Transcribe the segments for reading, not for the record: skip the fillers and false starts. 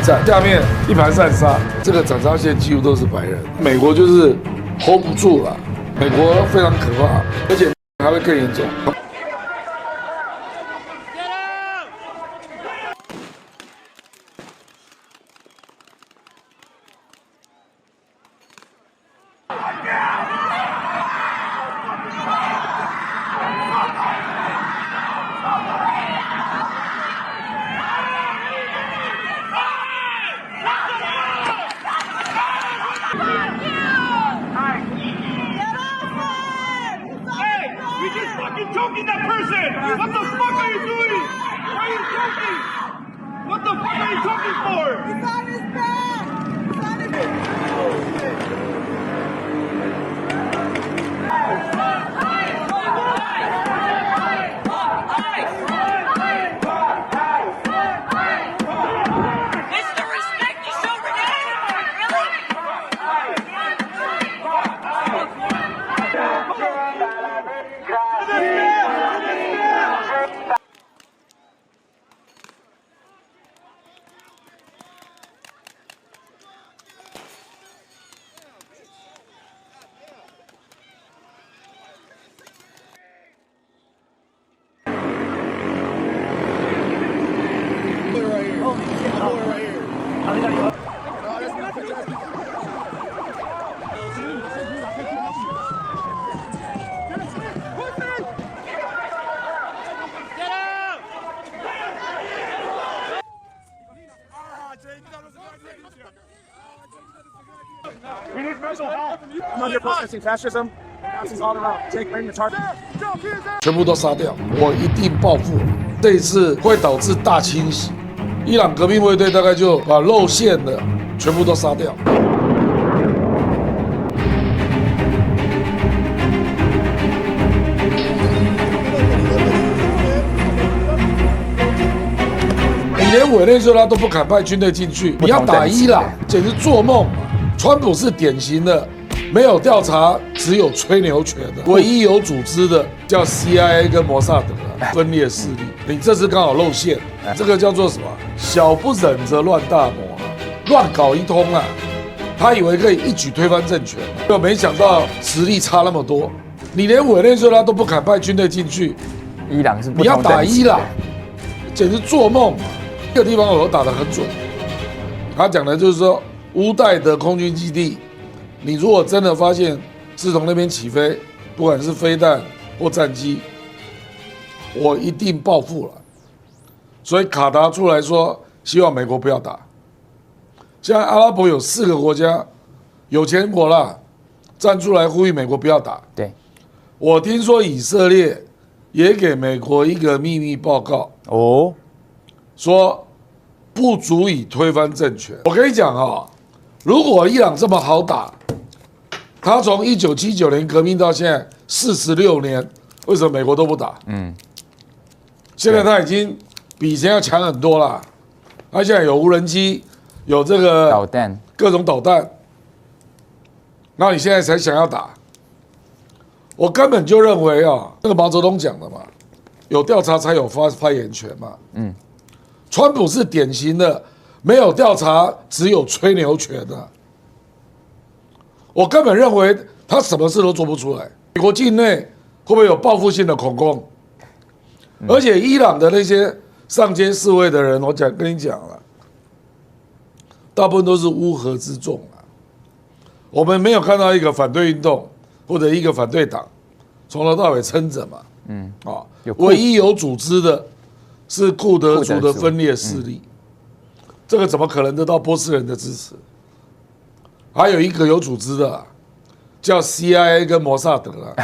战，下面一盘散沙，这个长沙线几乎都是白人。美国就是 hold 不住了，美国非常可怕，而且还会更严重。 Choking that person! What the fuck are you doing? Why are you choking? What the fuck are you choking for? He's on his back! He's on his back! It's the respect you show for that! Really? We need mental health. I'm under protesting fascism. Nazis all around. Take aim to target. 全部都杀掉，我一定报复。这一次会导致大清洗，伊朗革命卫队大概就把露馅的全部都杀掉。你连委内瑞拉都不敢派军队进去，你要打伊朗，简直做梦嘛！川普是典型的。 没有调查，只有吹牛权的，唯一有组织的叫 CIA 跟摩萨德分裂势力。你这次刚好露馅，这个叫做什么？小不忍则乱大谋啊，乱搞一通啊！他以为可以一举推翻政权，就没想到实力差那么多。你连委内瑞拉都不敢派军队进去，伊朗是不你要打伊朗，简直做梦嘛！这个地方我打得很准，他讲的就是说乌代的空军基地。 你如果真的发现是从那边起飞，不管是飞弹或战机，我一定报复了。所以卡达出来说，希望美国不要打。现在阿拉伯有4个国家有钱国啦，站出来呼吁美国不要打。对，我听说以色列也给美国一个秘密报告，哦，说不足以推翻政权。我跟你讲啊，如果伊朗这么好打， 他从1979年革命到现在46年，为什么美国都不打？现在他已经比以前要强很多了。他现在有无人机，有这个导弹，各种导弹。那你现在才想要打？我根本就认为啊，那个毛泽东讲的嘛，有调查才有发言权嘛。川普是典型的没有调查，只有吹牛权的。 我根本认为他什么事都做不出来。美国境内会不会有报复性的恐攻？而且伊朗的那些上街示威的人，我跟你讲了，大部分都是乌合之众啊。我们没有看到一个反对运动或者一个反对党从头到尾撑着嘛。唯一有组织的是库德族的分裂势力，这个怎么可能得到波斯人的支持？ 还有一个有组织的，叫 CIA 跟摩萨德了。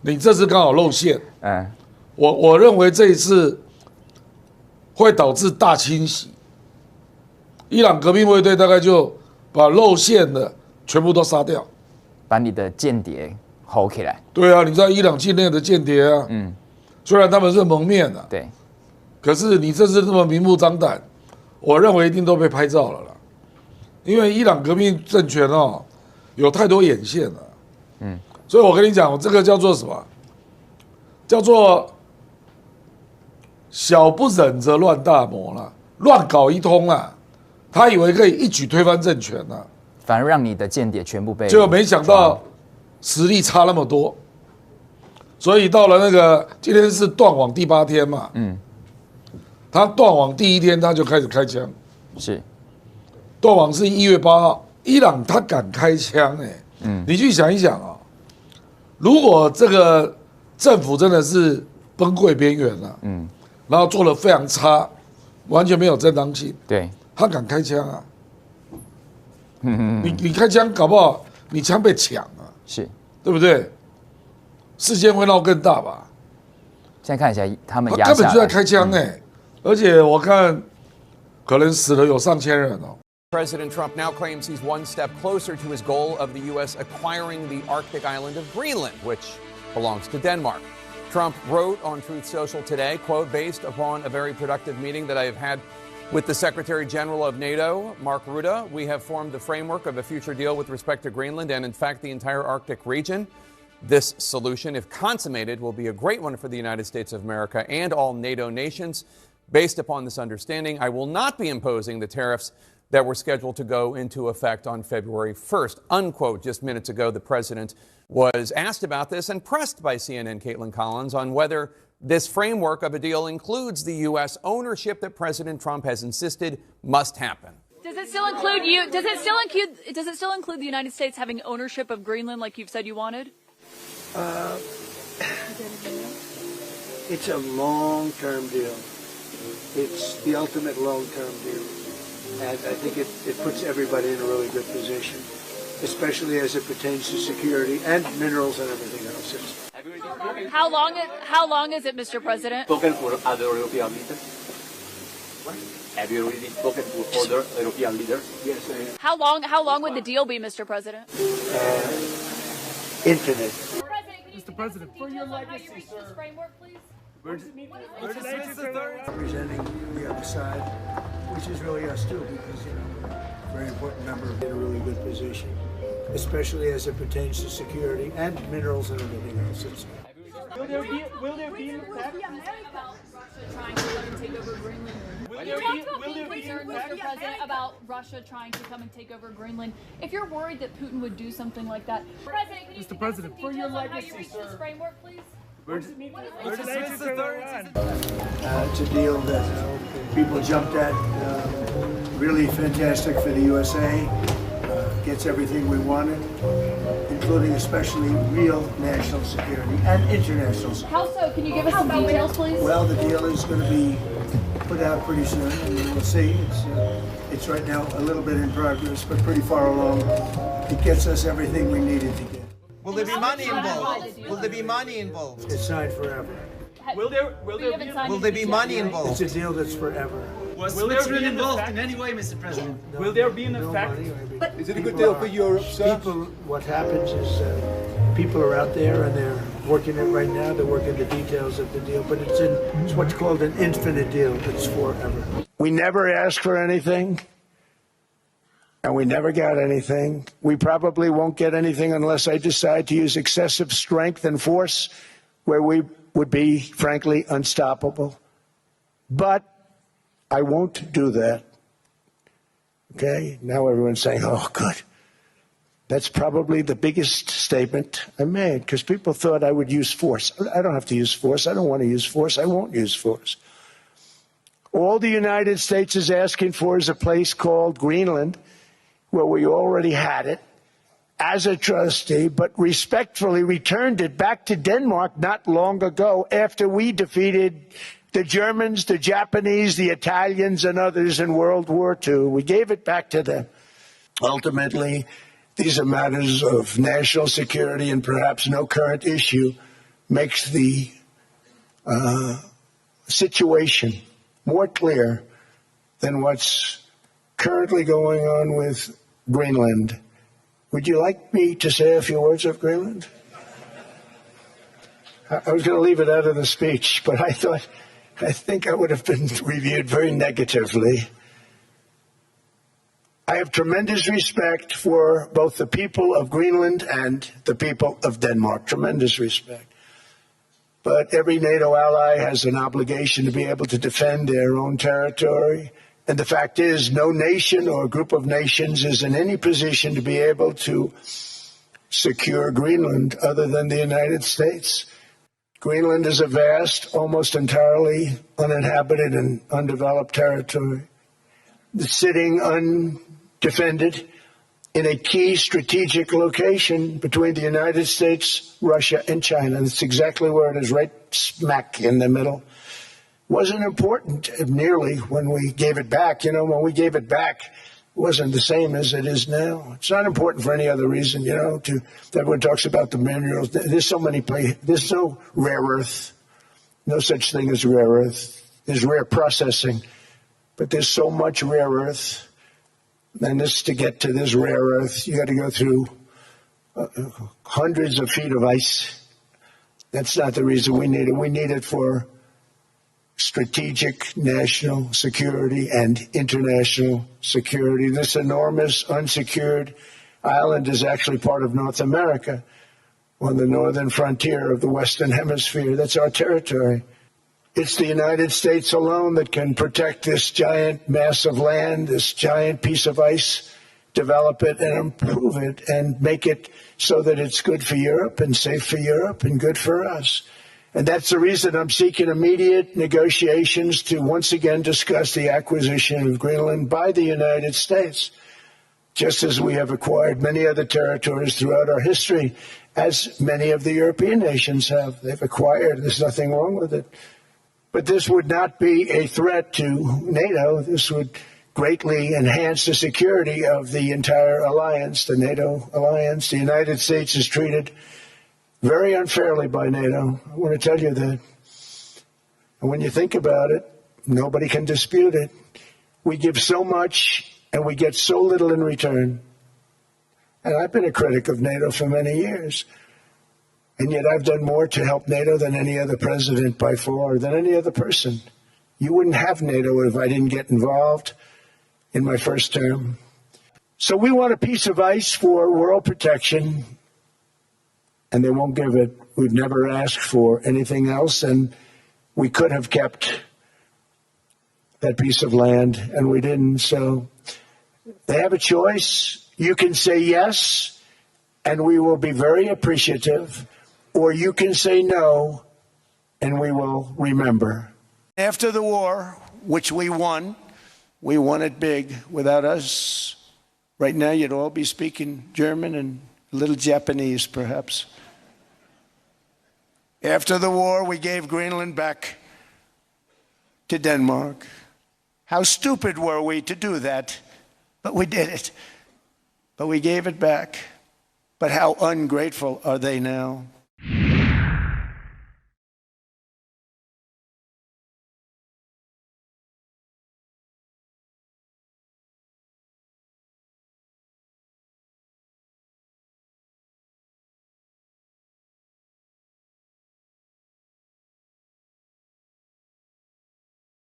你这次刚好露馅。我认为这一次会导致大清洗。伊朗革命卫队大概就把露馅的全部都杀掉，把你的间谍吼起来。对啊，你知道伊朗境内的间谍啊，虽然他们是蒙面的，对，可是你这次这么明目张胆，我认为一定都被拍照了啦。 因为伊朗革命政权哦，有太多眼线了，所以我跟你讲，这个叫做什么？叫做小不忍则乱大谋啦，乱搞一通啦。他以为可以一举推翻政权啊，反而让你的间谍全部被，结果没想到实力差那么多，所以到了那个今天是断网第8天嘛，他断网第1天他就开始开枪，是断网是1月8号，伊朗他敢开枪你去想一想啊，如果这个政府真的是崩溃边缘了，然后做得非常差，完全没有正当性，对，他敢开枪啊？你开枪搞不好你枪被抢啊，是，对不对？事件会闹更大吧？现在看起来他们他压下来，根本就在开枪而且我看可能死了有上千人哦。President Trump now claims he's one step closer to his goal of the U.S. acquiring the Arctic island of Greenland, which belongs to Denmark. Trump wrote on Truth Social today, quote, based upon a very productive meeting that I have had with the Secretary General of NATO, Mark Rutte, we have formed the framework of a future deal with respect to Greenland and, in fact, the entire Arctic region. This solution, if consummated, will be a great one for the United States of America and all NATO nations. Based upon this understanding, I will not be imposing the tariffs that were scheduled to go into effect on February 1st, unquote. Just minutes ago, the president was asked about this and pressed by CNN Caitlin Collins on whether this framework of a deal includes the U.S. ownership that President Trump has insisted must happen. Does it still include you? Does it still include the United States having ownership of Greenland like you've said you wanted? It's a long-term deal. It's the ultimate long-term deal. And I think it puts everybody in a really good position, especially as it pertains to security and minerals and everything else. How long is it, Mr. President? Spoken for other European leaders? What? Have you already spoken to other European leaders? Yes, I have. How long would the deal be, Mr. President? Infinite. Mr. President, for your legacy, How you reach sir. this framework, please? Representing the other side, which is really us too, because, a very important member in a really good position, especially as it pertains to security and minerals and everything else. Will there be an effect? About Russia trying to come and take over Greenland. You talked about being concerned, Mr. President, about Russia trying to come and take over Greenland. If you're worried that Putin would do something like that, President, can you Mr. President, give us some for your details on how legacy, you reached sir. this framework, please? It's a deal that people jumped at. Really fantastic for the USA. Gets everything we wanted, including especially real national security and international security. How so? Can you give us some details, please? Well, the deal is going to be put out pretty soon, and we'll see. It's right now a little bit in progress, but pretty far along. It gets us everything we needed to get. Will there be money involved? Will there be money involved? It's signed forever. Will there be money It's involved? a deal that's forever. Will there be involved in any way, Mr. President? Will there be an effect? Is it a good deal for Europe, sir? What happens is people are out there and they're working it right now. They're working the details of the deal, but it's what's called an infinite deal. It's forever. We never asked for anything, and we never got anything. We probably won't get anything unless I decide to use excessive strength and force where we would be, frankly, unstoppable. But I won't do that. Okay? Now everyone's saying, oh, good. That's probably the biggest statement I made, because people thought I would use force. I don't have to use force. I don't want to use force. I won't use force. All the United States is asking for is a place called Greenland, where we already had it as a trustee, but respectfully returned it back to Denmark not long ago after we defeated the Germans, the Japanese, the Italians, and others in World War II. We gave it back to them. Ultimately, these are matters of national security, and perhaps no current issue makes the situation more clear than what's currently going on with Greenland. Would you like me to say a few words of Greenland? I was going to leave it out of the speech, but I think I would have been reviewed very negatively. I have tremendous respect for both the people of Greenland and the people of Denmark, tremendous respect. But every NATO ally has an obligation to be able to defend their own territory And the fact is, no nation or group of nations is in any position to be able to secure Greenland other than the United States. Greenland is a vast, almost entirely uninhabited and undeveloped territory, sitting undefended in a key strategic location between the United States, Russia, and China. That's exactly where it is, right smack in the middle. Wasn't important nearly when we gave it back. You know, when we gave it back, it wasn't the same as it is now. It's not important for any other reason, you know. Everyone talks about the minerals. There's so many places. There's no rare earth. No such thing as rare earth. There's rare processing. But there's so much rare earth. And this, to get to this rare earth, you got to go through hundreds of feet of ice. That's not the reason we need it. We need it for strategic national security and international security. This enormous unsecured island is actually part of North America on the northern frontier of the Western Hemisphere. That's our territory. It's the United States alone that can protect this giant mass of land, this giant piece of ice, develop it and improve it and make it so that it's good for Europe and safe for Europe and good for us. And that's the reason I'm seeking immediate negotiations to once again discuss the acquisition of Greenland by the United States, just as we have acquired many other territories throughout our history, as many of the European nations have. They've acquired. There's nothing wrong with it. But this would not be a threat to NATO. This would greatly enhance the security of the entire alliance, the NATO alliance. The United States is treated very unfairly by NATO. I want to tell you that. And when you think about it, nobody can dispute it. We give so much and we get so little in return. And I've been a critic of NATO for many years. And yet I've done more to help NATO than any other president by far, than any other person. You wouldn't have NATO if I didn't get involved in my first term. So we want a piece of ice for world protection, and they won't give it. We've never asked for anything else, and we could have kept that piece of land, and we didn't. So they have a choice. You can say yes, and we will be very appreciative, or you can say no, and we will remember. After the war, which we won it big. Without us, right now you'd all be speaking German and a little Japanese, perhaps. After the war, we gave Greenland back to Denmark. How stupid were we to do that? But we did it. But we gave it back. But how ungrateful are they now?